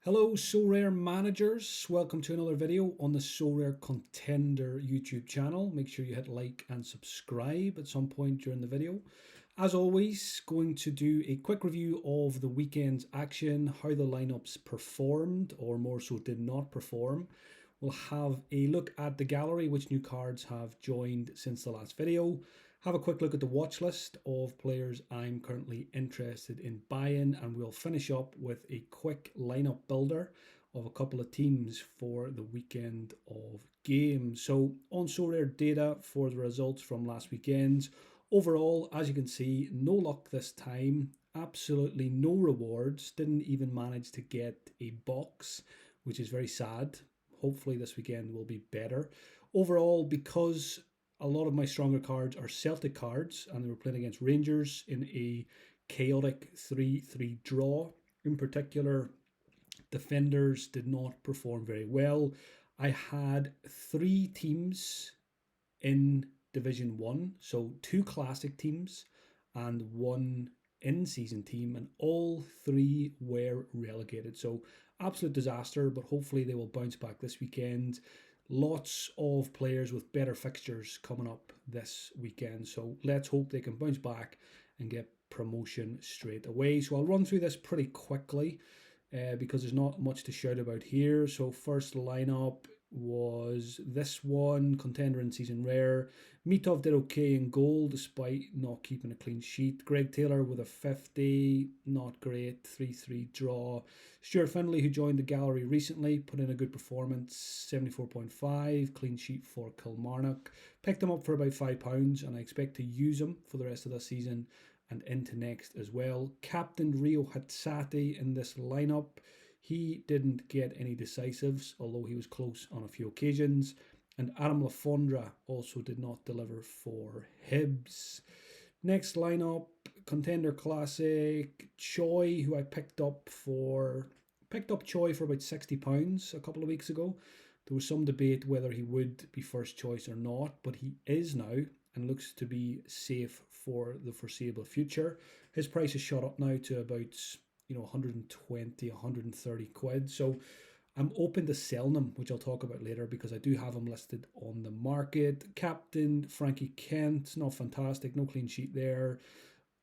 Hello Sorare managers, welcome to another video on the Sorare Contender YouTube channel. Make sure you hit like and subscribe at some point during the video. As always, going to do a quick review of the weekend's action, how the lineups performed or more so did not perform. We'll have a look at the gallery, which new cards have joined since the last video. Have a quick look at the watch list of players I'm currently interested in buying, and we'll finish up with a quick lineup builder of a couple of teams for the weekend of games. So on Sorare data for the results from last weekend, overall, as you can see, no luck this time, absolutely no rewards, didn't even manage to get a box, which is very sad. Hopefully this weekend will be better. Overall, because a lot of my stronger cards are Celtic cards, and they were playing against Rangers in a chaotic 3-3 draw. In particular, defenders did not perform very well. I had 3 teams in Division 1, so 2 classic teams and 1 in-season team, and all 3 were relegated. So absolute disaster, but hopefully they will bounce back this weekend. Lots of players with better fixtures coming up this weekend, so let's hope they can bounce back and get promotion straight away. So I'll run through this pretty quickly because there's not much to shout about here. So first lineup was this one, contender in season rare. Mitov did okay in goal despite not keeping a clean sheet. Greg Taylor with a 50, not great, 3-3 draw. Stuart Findlay, who joined the gallery recently, put in a good performance, 74.5, clean sheet for Kilmarnock. Picked him up for about £5 and I expect to use him for the rest of the season and into next as well. Captained Rio Hatsati in this lineup. He didn't get any decisives, although he was close on a few occasions. And Adam Lafondra also did not deliver for Hibs. Next lineup, Contender Classic, Choi, who I picked up Choi for about £60 a couple of weeks ago. There was some debate whether he would be first choice or not, but he is now and looks to be safe for the foreseeable future. His price has shot up now to about 120, 130 quid. So I'm open to selling him, which I'll talk about later because I do have him listed on the market. Captain Frankie Kent, not fantastic, no clean sheet there.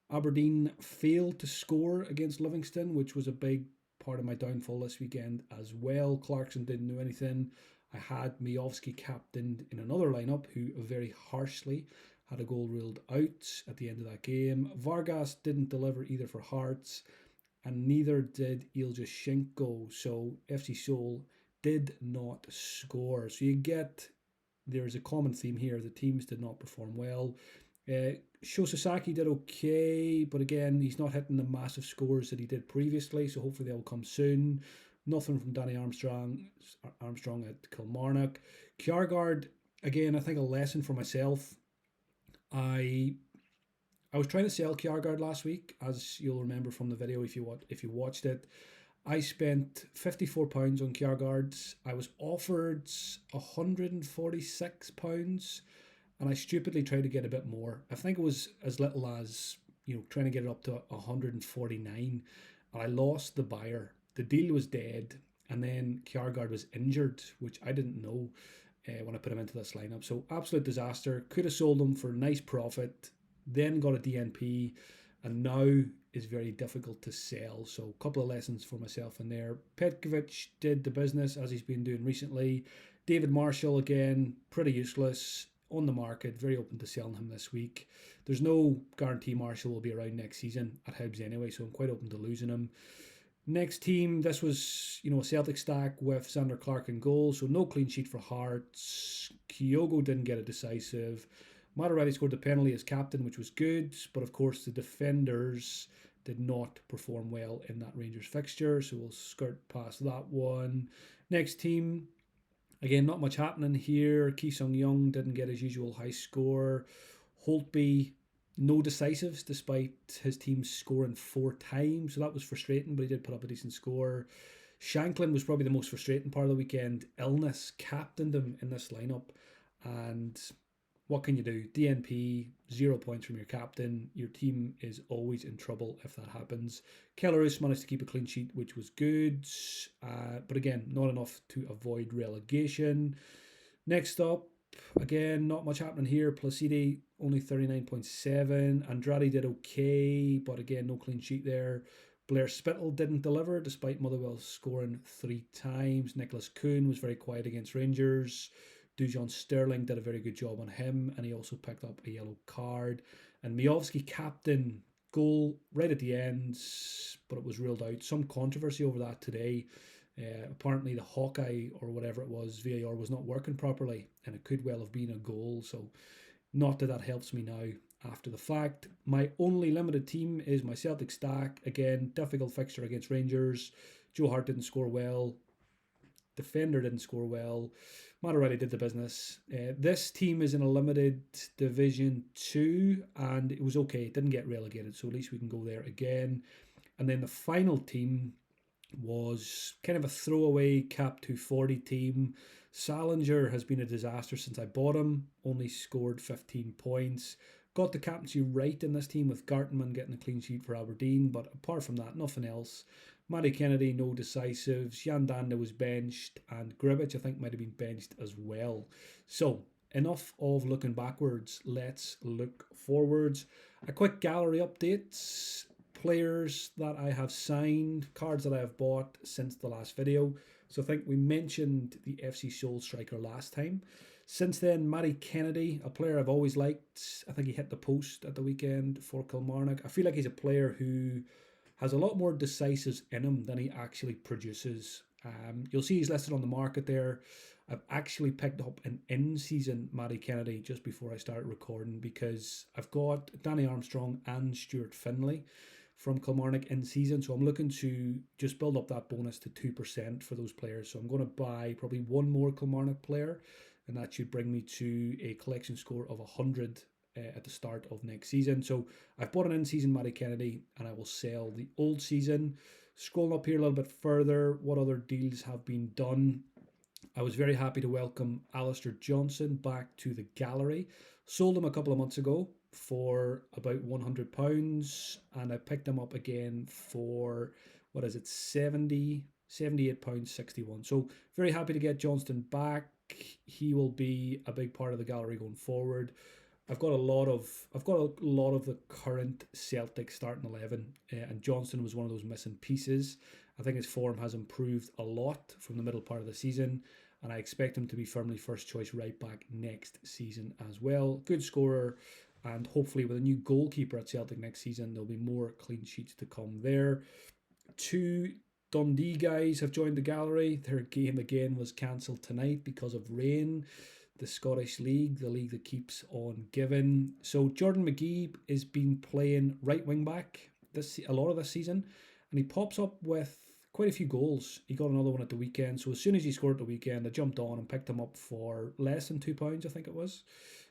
Aberdeen failed to score against Livingston, which was a big part of my downfall this weekend as well. Clarkson didn't do anything. I had Miovski captained in another lineup who very harshly had a goal ruled out at the end of that game. Vargas didn't deliver either for Hearts, and neither did Ilja Shinko. So FC Seoul did not score. So there's a common theme here. The teams did not perform well. Sho Sasaki did okay, but again, he's not hitting the massive scores that he did previously, so hopefully they'll come soon. Nothing from Danny Armstrong at Kilmarnock. Kjaergaard, again, I think a lesson for myself. I was trying to sell Kjaergaard last week, as you'll remember from the video if you watched it. I spent £54 on Kjaergaard. I was offered £146, and I stupidly tried to get a bit more. I think it was as little as trying to get it up to 149, and I lost the buyer. The deal was dead, and then Kjaergaard was injured, which I didn't know when I put him into this lineup. So absolute disaster. Could have sold him for a nice profit, then got a DNP, and now is very difficult to sell. So a couple of lessons for myself in there. Petkovic did the business as he's been doing recently. David Marshall, again, pretty useless on the market. Very open to selling him this week. There's no guarantee Marshall will be around next season at Hibs anyway, so I'm quite open to losing him. Next team, this was a Celtic stack with Zander Clark in goal, so no clean sheet for Hearts. Kyogo didn't get a decisive. Matarelli scored the penalty as captain, which was good, but of course the defenders did not perform well in that Rangers fixture, so we'll skirt past that one. Next team, again, not much happening here. Ki Sung Young didn't get his usual high score. Holtby, no decisives despite his team scoring 4 times, so that was frustrating, but he did put up a decent score. Shanklin was probably the most frustrating part of the weekend. Illness captained him in this lineup, and what can you do? DNP, 0 points from your captain. Your team is always in trouble if that happens. Kellerus managed to keep a clean sheet, which was good. But again, not enough to avoid relegation. Next up, again, not much happening here. Placidi, only 39.7. Andrade did okay, but again, no clean sheet there. Blair Spittle didn't deliver, despite Motherwell scoring 3 times. Nicholas Kuhn was very quiet against Rangers. Dujon Sterling did a very good job on him, and he also picked up a yellow card. And Miovski captain, goal right at the end, but it was ruled out. Some controversy over that today. Apparently the Hawkeye or whatever it was, VAR, was not working properly, and it could well have been a goal. So not that helps me now after the fact. My only limited team is my Celtic stack. Again, difficult fixture against Rangers. Joe Hart didn't score well. Defender didn't score well. Matt O'Reilly did the business. This team is in a limited Division 2, and it was okay. It didn't get relegated, so at least we can go there again. And then the final team was kind of a throwaway cap 240 team. Salinger has been a disaster since I bought him. Only scored 15 points. Got the captaincy right in this team with Gartenman getting a clean sheet for Aberdeen, but apart from that, nothing else. Matty Kennedy, no decisives. Jan Danda was benched, and Gribbage, I think, might have been benched as well. So, enough of looking backwards. Let's look forwards. A quick gallery update. Players that I have signed, cards that I have bought since the last video. So I think we mentioned the FC Soul striker last time. Since then, Matty Kennedy, a player I've always liked. I think he hit the post at the weekend for Kilmarnock. I feel like he's a player who has a lot more decisives in him than he actually produces. You'll see he's listed on the market there. I've actually picked up an in-season Matty Kennedy just before I started recording because I've got Danny Armstrong and Stuart Finlay from Kilmarnock in season, so I'm looking to just build up that bonus to 2% for those players. So I'm going to buy probably one more Kilmarnock player, and that should bring me to a collection score of 100 at the start of next season. So I've bought an in-season Matty Kennedy, and I will sell the old season. Scrolling up here a little bit further, what other deals have been done? I was very happy to welcome Alistair Johnson back to the gallery. Sold him a couple of months ago for about £100, and I picked him up again for, what is it, £78.61. So very happy to get Johnston back. He will be a big part of the gallery going forward. I've got a lot of the current Celtic starting 11, and Johnston was one of those missing pieces. I think his form has improved a lot from the middle part of the season, and I expect him to be firmly first choice right back next season as well. Good scorer, and hopefully with a new goalkeeper at Celtic next season, there'll be more clean sheets to come there. 2 Dundee guys have joined the gallery. Their game again was cancelled tonight because of rain. The Scottish League, the league that keeps on giving. So Jordan McGee has been playing right wing back a lot of this season, and he pops up with quite a few goals. He got another one at the weekend. So as soon as he scored at the weekend, I jumped on and picked him up for less than £2, I think it was.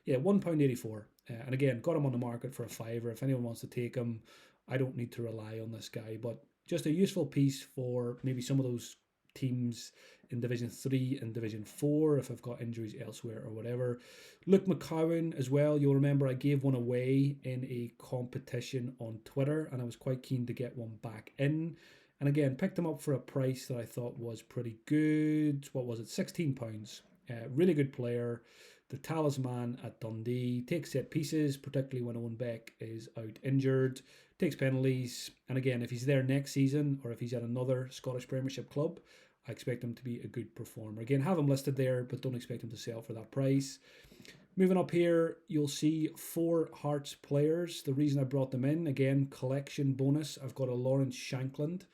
Yeah, £1.84. And again, got him on the market for a fiver. If anyone wants to take him, I don't need to rely on this guy. But just a useful piece for maybe some of those teams in Division 3 and Division 4 if I've got injuries elsewhere or whatever. Luke McCowan as well. You'll remember I gave one away in a competition on Twitter, and I was quite keen to get one back in. And again, picked him up for a price that I thought was pretty good. What was it? £16. Really good player. The talisman at Dundee. Takes set pieces, particularly when Owen Beck is out injured. Takes penalties. And again, if he's there next season or if he's at another Scottish Premiership club, I expect him to be a good performer. Again, have him listed there, but don't expect him to sell for that price. Moving up here, you'll see 4 Hearts players. The reason I brought them in, again, collection bonus. I've got a Lawrence Shankland,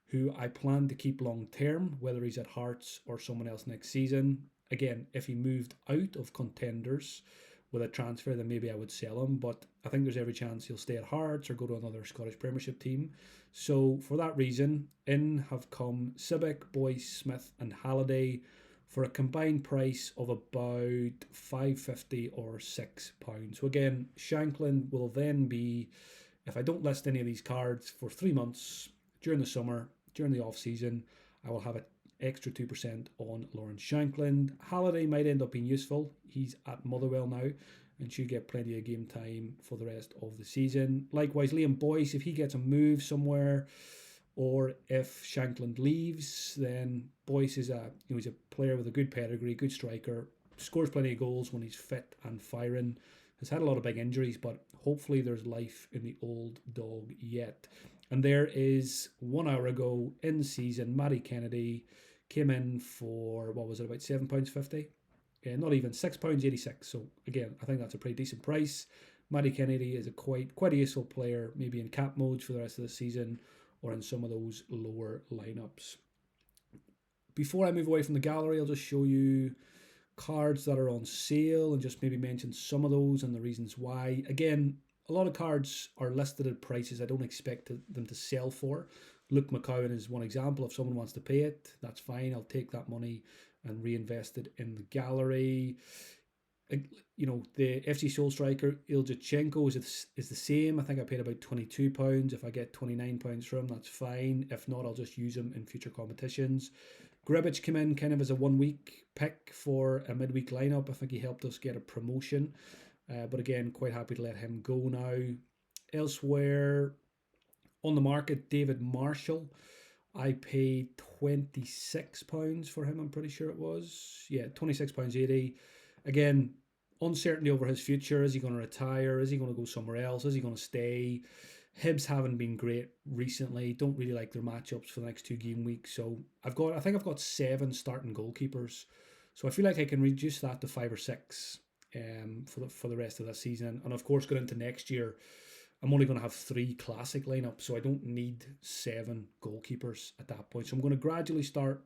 who I plan to keep long term, whether he's at Hearts or someone else next season. Again, if he moved out of Contenders with a transfer, then maybe I would sell him. But I think there's every chance he'll stay at Hearts or go to another Scottish Premiership team. So for that reason, in have come Sibbick, Boyce, Smith and Halliday for a combined price of about £5.50 or £6. So again, Shankland will then be, if I don't list any of these cards for 3 months during the summer, during the off season, I will have an extra 2% on Lawrence Shankland. Halliday might end up being useful. He's at Motherwell now, and should get plenty of game time for the rest of the season. Likewise, Liam Boyce, if he gets a move somewhere, or if Shankland leaves, then Boyce is he's a player with a good pedigree, good striker, scores plenty of goals when he's fit and firing. Has had a lot of big injuries, but hopefully there's life in the old dog yet. And there is 1 hour ago in season, Matty Kennedy came in for, what was it, about £7.50? Yeah, not even £6.86. So again, I think that's a pretty decent price. Matty Kennedy is a quite a useful player, maybe in cap modes for the rest of the season or in some of those lower lineups. Before I move away from the gallery, I'll just show you cards that are on sale and just maybe mention some of those and the reasons why. Again, a lot of cards are listed at prices I don't expect them to sell for. Luke McCowan is one example. If someone wants to pay it, that's fine. I'll take that money and reinvest it in the gallery. You know, the FC Soul striker Iljachenko is the same. I think I paid about £22. If I get £29 for him, that's fine. If not, I'll just use him in future competitions. Gribic came in kind of as a 1 week pick for a midweek lineup. I think he helped us get a promotion. But again, quite happy to let him go now. Elsewhere on the market, David Marshall. I paid £26 for him, I'm pretty sure it was. Yeah, £26.80. Again, uncertainty over his future. Is he going to retire? Is he going to go somewhere else? Is he going to stay? Hibs haven't been great recently. Don't really like their matchups for the next 2 game weeks. So I think I've got 7 starting goalkeepers. So I feel like I can reduce that to 5 or 6 for the rest of the season. And of course, going into next year, I'm only going to have 3 classic lineups, so I don't need 7 goalkeepers at that point. So I'm going to gradually start,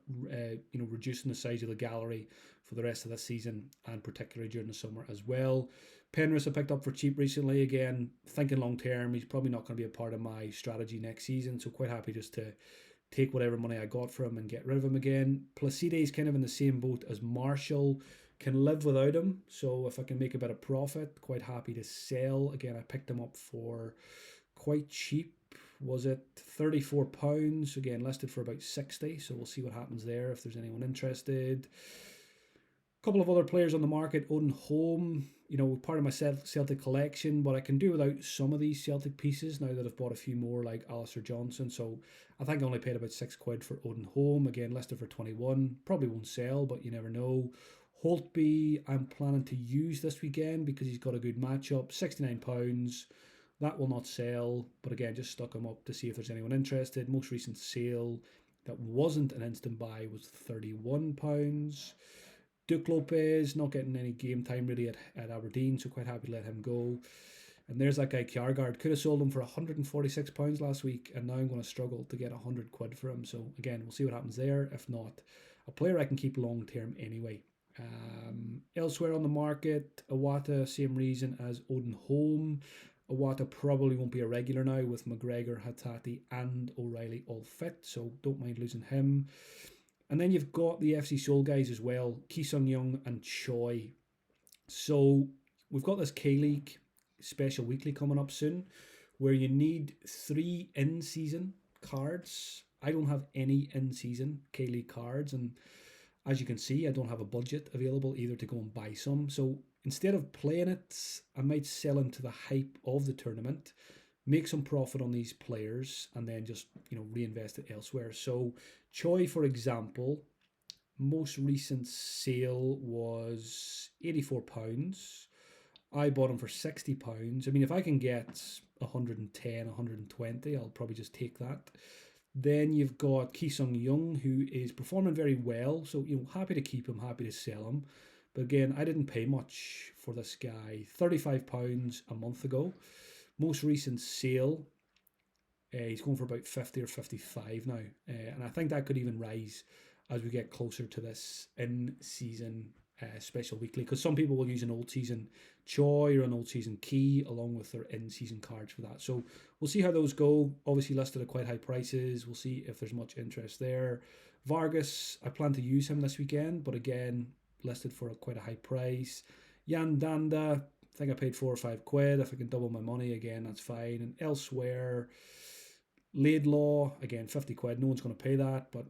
reducing the size of the gallery for the rest of the season, and particularly during the summer as well. Penrith I picked up for cheap recently. Again, thinking long term, he's probably not going to be a part of my strategy next season. So quite happy just to take whatever money I got for him and get rid of him again. Placide's kind of in the same boat as Marshall. Can live without him, so if I can make a bit of profit, quite happy to sell. Again, I picked him up for quite cheap. Was it £34? Again, listed for about 60, so we'll see what happens there if there's anyone interested. A couple of other players on the market. Odin Holm, part of my Celtic collection, but I can do without some of these Celtic pieces now that I've bought a few more, like Alistair Johnson. So I think I only paid about £6 for Odin Holm. Again, listed for 21. Probably won't sell, but you never know. Holtby, I'm planning to use this weekend because he's got a good matchup. £69. That will not sell, but again, just stuck him up to see if there's anyone interested. Most recent sale that wasn't an instant buy was £31. Duke Lopez, not getting any game time really at Aberdeen, so quite happy to let him go. And there's that guy Kjaergaard. Could have sold him for £146 last week, and now I'm going to struggle to get £100 for him. So again, we'll see what happens there. If not, a player I can keep long term anyway. Elsewhere on the market, Iwata, same reason as Odin Holm. Iwata probably won't be a regular now with McGregor, Hattati and O'Reilly all fit, so don't mind losing him. And then you've got the FC Seoul guys as well, Ki Sung Young and Choi. So we've got this K-League special weekly coming up soon where you need 3 in-season cards. I don't have any in-season K-League cards, and as you can see, I don't have a budget available either to go and buy some. So instead of playing it, I might sell into the hype of the tournament, make some profit on these players, and then just reinvest it elsewhere. So Choi, for example, most recent sale was £84. I bought him for £60. I mean, if I can get 110, 120, I'll probably just take that. Then you've got Ki Sung Young, who is performing very well. So, happy to keep him, happy to sell him. But again, I didn't pay much for this guy. £35 a month ago. Most recent sale, he's going for about 50 or 55 now. And I think that could even rise as we get closer to this in-season special weekly. Because some people will use an old season Choi or an old season Key along with their in-season cards for that. So we'll see how those go. Obviously listed at quite high prices. We'll see if there's much interest there. Vargas, I plan to use him this weekend, but again, listed for quite a high price. Jan Danda, I think I paid £4 or £5. If I can double my money again, that's fine. And elsewhere, Laidlaw, again, £50. No one's going to pay that, but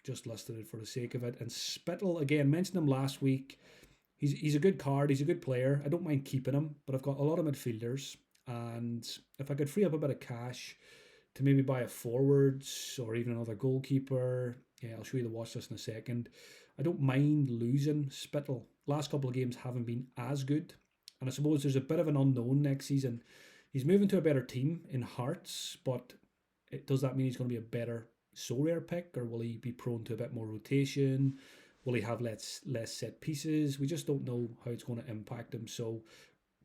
just listed it for the sake of it. And Spittle, again, mentioned him last week. he's a good card. He's a good player. I don't mind keeping him, but I've got a lot of midfielders, and if I could free up a bit of cash to maybe buy a forwards or even another goalkeeper, yeah, I'll show you the watch list in a second. I don't mind losing Spittle. Last couple of games haven't been as good, and I suppose there's a bit of an unknown next season. He's moving to a better team in Hearts, but does that mean he's going to be a better Sorare pick, or will he be prone to a bit more rotation? Will he have less set pieces? We just don't know how it's going to impact him. So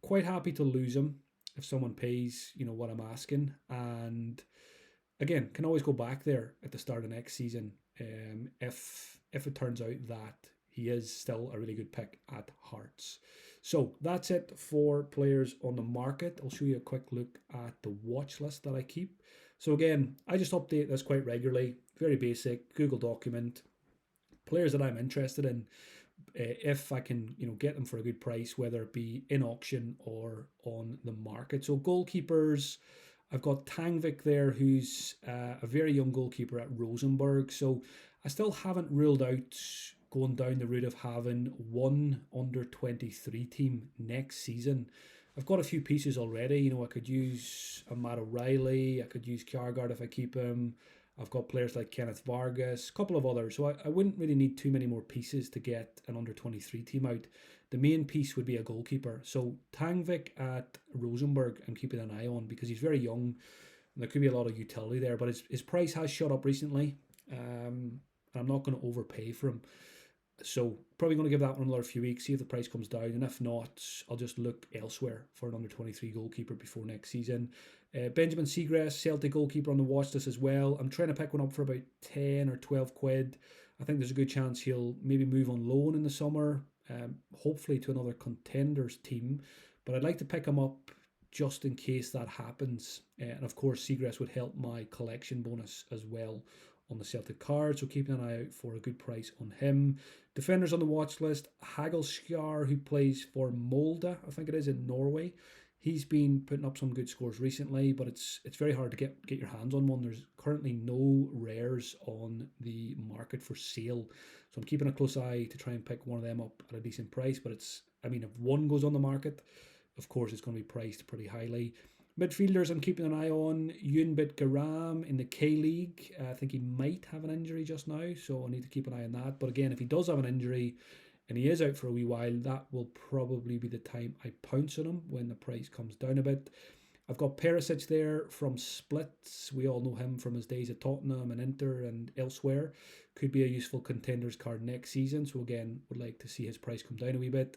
quite happy to lose him if someone pays, what I'm asking. And again, can always go back there at the start of next season, if it turns out that he is still a really good pick at Hearts. So that's it for players on the market. I'll show you a quick look at the watch list that I keep. So again, I just update this quite regularly. Very basic Google document. Players that I'm interested in, if I can, get them for a good price, whether it be in auction or on the market. So goalkeepers, I've got Tangvik there, who's a very young goalkeeper at Rosenborg. So I still haven't ruled out going down the route of having one under 23 team next season. I've got a few pieces already. I could use a Matt O'Reilly. I could use Kjaergaard if I keep him. I've got players like Kenneth Vargas, a couple of others. So I wouldn't really need too many more pieces to get an under 23 team out. The main piece would be a goalkeeper. So Tangvik at Rosenborg, I'm keeping an eye on because he's very young. And there could be a lot of utility there, but his price has shot up recently. I'm not going to overpay for him. So probably going to give that one another few weeks, see if the price comes down. And if not, I'll just look elsewhere for an under 23 goalkeeper before next season. Benjamin Seagrass, Celtic goalkeeper on the watch list as well. I'm trying to pick one up for about 10 or 12 quid. I think there's a good chance he'll maybe move on loan in the summer, hopefully to another contenders team. But I'd like to pick him up just in case that happens. And of course, Seagrass would help my collection bonus as well on the Celtic card, so keeping an eye out for a good price on him. Defenders on the watch list, Hagelskjar, who plays for Molde, I think it is, in Norway. He's been putting up some good scores recently, but it's very hard to get your hands on one. There's currently no rares on the market for sale, so I'm keeping a close eye to try and pick one of them up at a decent price. But if one goes on the market, of course it's going to be priced pretty highly. Midfielders, I'm keeping an eye on Yunbit Garam in the K-League. I think he might have an injury just now, so I need to keep an eye on that. But again, if he does have an injury and he is out for a wee while, that will probably be the time I pounce on him when the price comes down a bit. I've got Perisic there from Splits. We all know him from his days at Tottenham and Inter and elsewhere. Could be a useful contenders card next season. So again, would like to see his price come down a wee bit.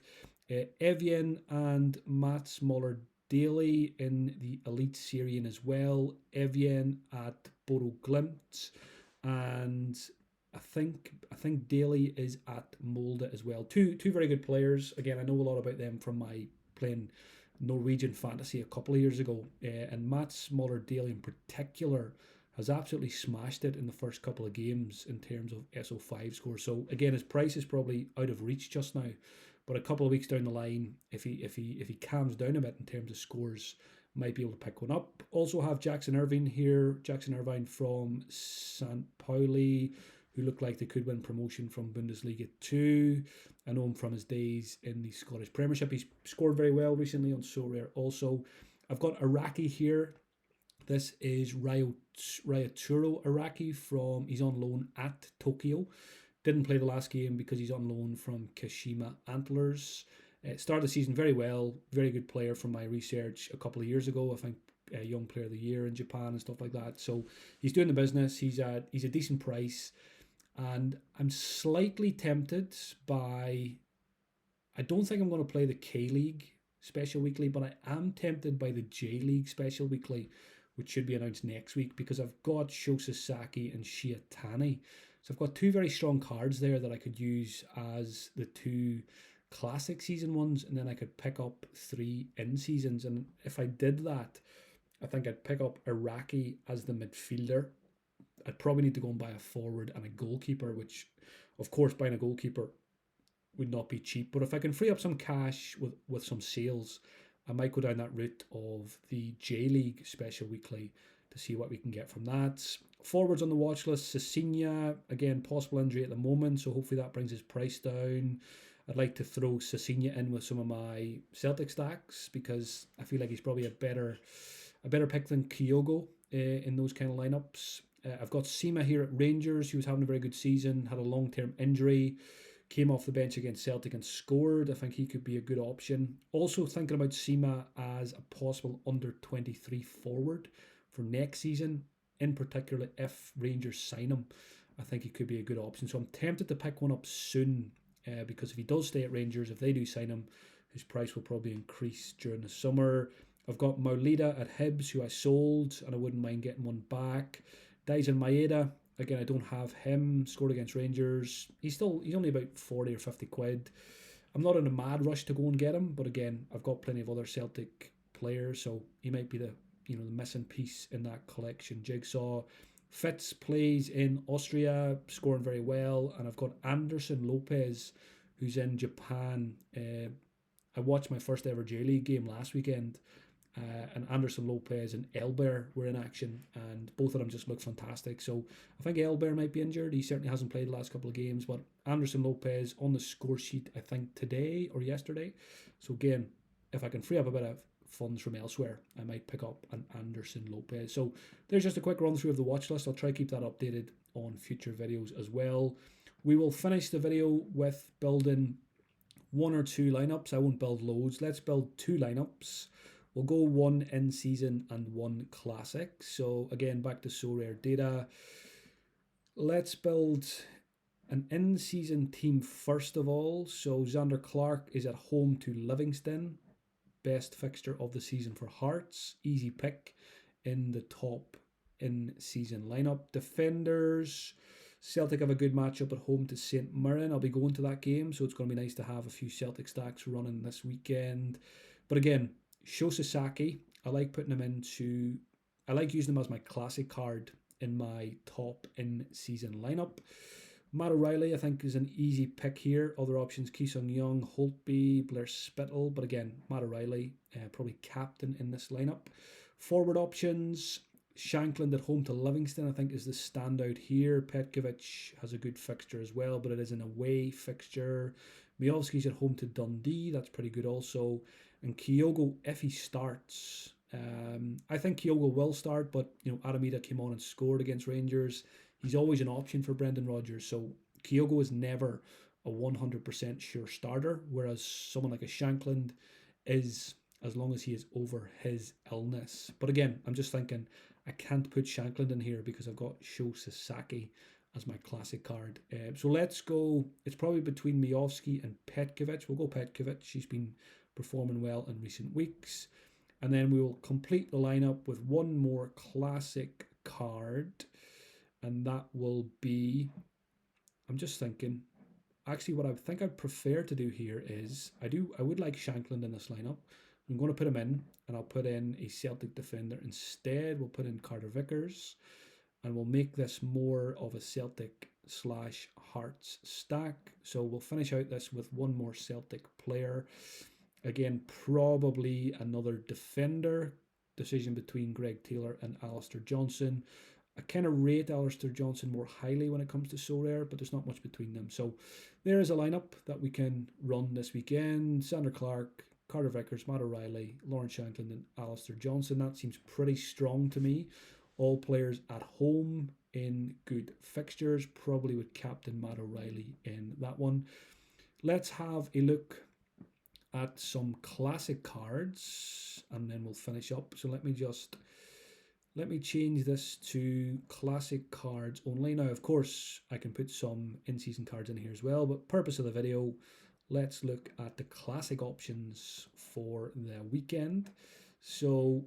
Evian and Mats Moller Daly in the Elite Syrian as well. Evian at Bodo Glimt, and I think Daly is at Molde as well. Two very good players. Again, I know a lot about them from my playing Norwegian fantasy a couple of years ago, and Mats Moller Daly in particular has absolutely smashed it in the first couple of games in terms of SO5 scores. So again, his price is probably out of reach just now. But a couple of weeks down the line, if he calms down a bit in terms of scores, might be able to pick one up. Also have Jackson Irvine here. Jackson Irvine from St. Pauli, who looked like they could win promotion from Bundesliga 2. I know him from his days in the Scottish Premiership. He's scored very well recently on Sorare also. I've got Araki here. This is Ryoturo Araki he's on loan at Tokyo. Didn't play the last game because he's on loan from Kashima Antlers. Started the season very well. Very good player from my research a couple of years ago. I think Young Player of the Year in Japan and stuff like that. So he's doing the business. He's a decent price. And I'm slightly tempted by... I don't think I'm going to play the K-League Special Weekly, but I am tempted by the J-League Special Weekly, which should be announced next week, because I've got Sho Sasaki and Shiatani. So I've got two very strong cards there that I could use as the two classic season ones, and then I could pick up 3 in-seasons. And if I did that, I think I'd pick up Iraqi as the midfielder. I'd probably need to go and buy a forward and a goalkeeper, which, of course, buying a goalkeeper would not be cheap. But if I can free up some cash with some sales, I might go down that route of the J-League Special Weekly to see what we can get from that. Forwards on the watch list, Cecilia, again, possible injury at the moment, so hopefully that brings his price down. I'd like to throw Cecilia in with some of my Celtic stacks because I feel like he's probably a better pick than Kyogo in those kind of lineups. I've got Sima here at Rangers, who was having a very good season, had a long-term injury, came off the bench against Celtic and scored. I think he could be a good option. Also thinking about Sima as a possible under 23 forward for next season, in particular if Rangers sign him. I think he could be a good option. So I'm tempted to pick one up soon because if he does stay at Rangers, if they do sign him, his price will probably increase during the summer. I've got Maulida at Hibs, who I sold, and I wouldn't mind getting one back. Daisen Maeda, again, I don't have him. Scored against Rangers. He's only about 40 or 50 quid. I'm not in a mad rush to go and get him, but again, I've got plenty of other Celtic players, so he might be the missing piece in that collection jigsaw. Fitz plays in Austria, scoring very well, and I've got Anderson Lopez, who's in Japan. I watched my first ever J League game last weekend, and Anderson Lopez and Elber were in action, and both of them just look fantastic. So I think Elber might be injured. He certainly hasn't played the last couple of games, but Anderson Lopez on the score sheet, I think today or yesterday. So again, if I can free up a bit of funds from elsewhere, I might pick up an Anderson Lopez. So there's just a quick run through of the watch list. I'll try to keep that updated on future videos as well. We will finish the video with building one or two lineups. I won't build loads. Let's build two lineups. We'll go one in season and one classic. So again, back to Sorare data. Let's build an in season team first of all. So Xander Clark is at home to Livingston. Best fixture of the season for Hearts. Easy pick in the top in season lineup. Defenders. Celtic have a good matchup at home to St Mirren. I'll be going to that game, so it's going to be nice to have a few Celtic stacks running this weekend. But again, Sho Sasaki, I like putting him into... I like using him as my classic card in my top in-season lineup. Matt O'Reilly, I think, is an easy pick here. Other options, Ki-Sung Young, Holtby, Blair Spittle. But again, Matt O'Reilly, probably captain in this lineup. Forward options, Shankland at home to Livingston, I think, is the standout here. Petkovic has a good fixture as well, but it is an away fixture. Miovski's at home to Dundee. That's pretty good also. And Kyogo, if he starts... I think Kyogo will start, but Aramida came on and scored against Rangers. He's always an option for Brendan Rodgers, so Kyogo is never a 100% sure starter, whereas someone like a Shankland is, as long as he is over his illness. But again, I'm just thinking I can't put Shankland in here because I've got Sho Sasaki as my classic card. So let's go. It's probably between Miovski and Petkovic. We'll go Petkovic. She's been performing well in recent weeks. And then we will complete the lineup with one more classic card. And that will be, I'm just thinking, actually what I think I'd prefer to do here is, I would like Shankland in this lineup. I'm going to put him in, and I'll put in a Celtic defender instead. We'll put in Carter Vickers, and we'll make this more of a Celtic / Hearts stack. So we'll finish out this with one more Celtic player. Again, probably another defender. Decision between Greg Taylor and Alistair Johnson. I kind of rate Alistair Johnson more highly when it comes to Sorare, but there's not much between them. So there is a lineup that we can run this weekend. Xander Clark, Carter Vickers, Matt O'Reilly, Lawrence Shankland, and Alistair Johnson. That seems pretty strong to me. All players at home in good fixtures, probably with captain Matt O'Reilly in that one. Let's have a look at some classic cards, and then we'll finish up. So let me change this to classic cards only. Now, of course, I can put some in-season cards in here as well, but purpose of the video, let's look at the classic options for the weekend. So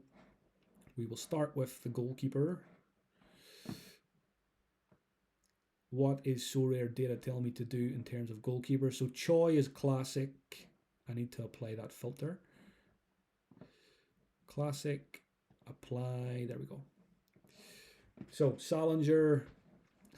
we will start with the goalkeeper. What is Sorare data telling me to do in terms of goalkeeper? So Choi is classic. I need to apply that filter. Classic, apply, there we go. So Salinger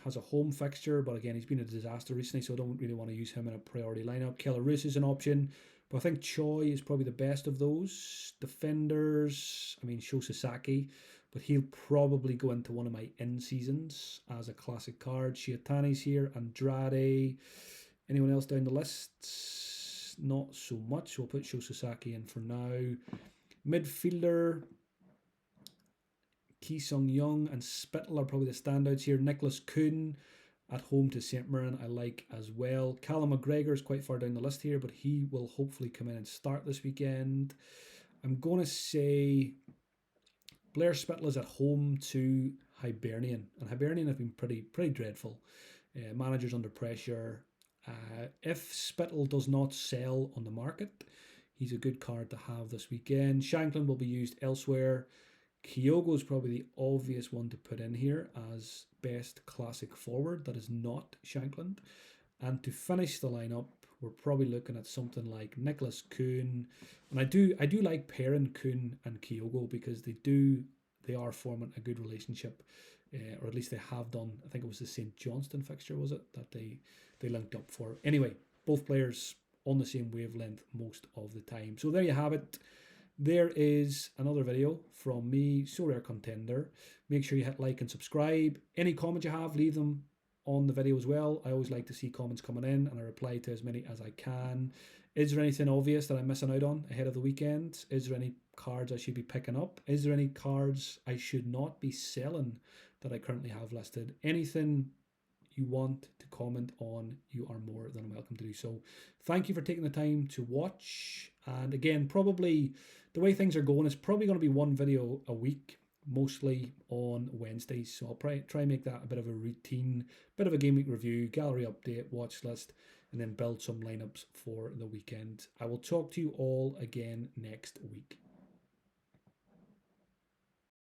has a home fixture, but again, he's been a disaster recently, so I don't really want to use him in a priority lineup. Keller Roos is an option, but I think Choi is probably the best of those. Defenders, I mean, Sho Sasaki, but he'll probably go into one of my in-seasons as a classic card. Shiatani's here, Andrade. Anyone else down the list? not so much. So we'll put Sho Sasaki in for now. Midfielder, Ki Sung Young and Spittle are probably the standouts here. Nicholas Kuhn at home to St. Mirren I like as well. Callum McGregor is quite far down the list here, but he will hopefully come in and start this weekend. I'm going to say Blair Spittle is at home to Hibernian, and Hibernian have been pretty dreadful. Managers under pressure. If Spittle does not sell on the market, he's a good card to have this weekend. Shanklin will be used elsewhere. Kyogo is probably the obvious one to put in here as best classic forward that is not Shanklin. And to finish the lineup, we're probably looking at something like Nicholas Kuhn. And I do like pairing Kuhn and Kyogo because they are forming a good relationship, or at least they have done. I think it was the St. Johnston fixture, was it, that they linked up for. Anyway, both players on the same wavelength most of the time. So there you have it. There is another video from me, Sorare Contender. Make sure you hit like and subscribe. Any comments you have, leave them on the video as well. I always like to see comments coming in, and I reply to as many as I can. Is there anything obvious that I'm missing out on ahead of the weekend? Is there any cards I should be picking up? Is there any cards I should not be selling that I currently have listed? Anything you want to comment on, you are more than welcome to do so. Thank you for taking the time to watch. And again, probably the way things are going, it's probably going to be one video a week, mostly on Wednesdays. So I'll try and make that a bit of a routine, bit of a game week review, gallery update, watch list, and then build some lineups for the weekend. I will talk to you all again next week.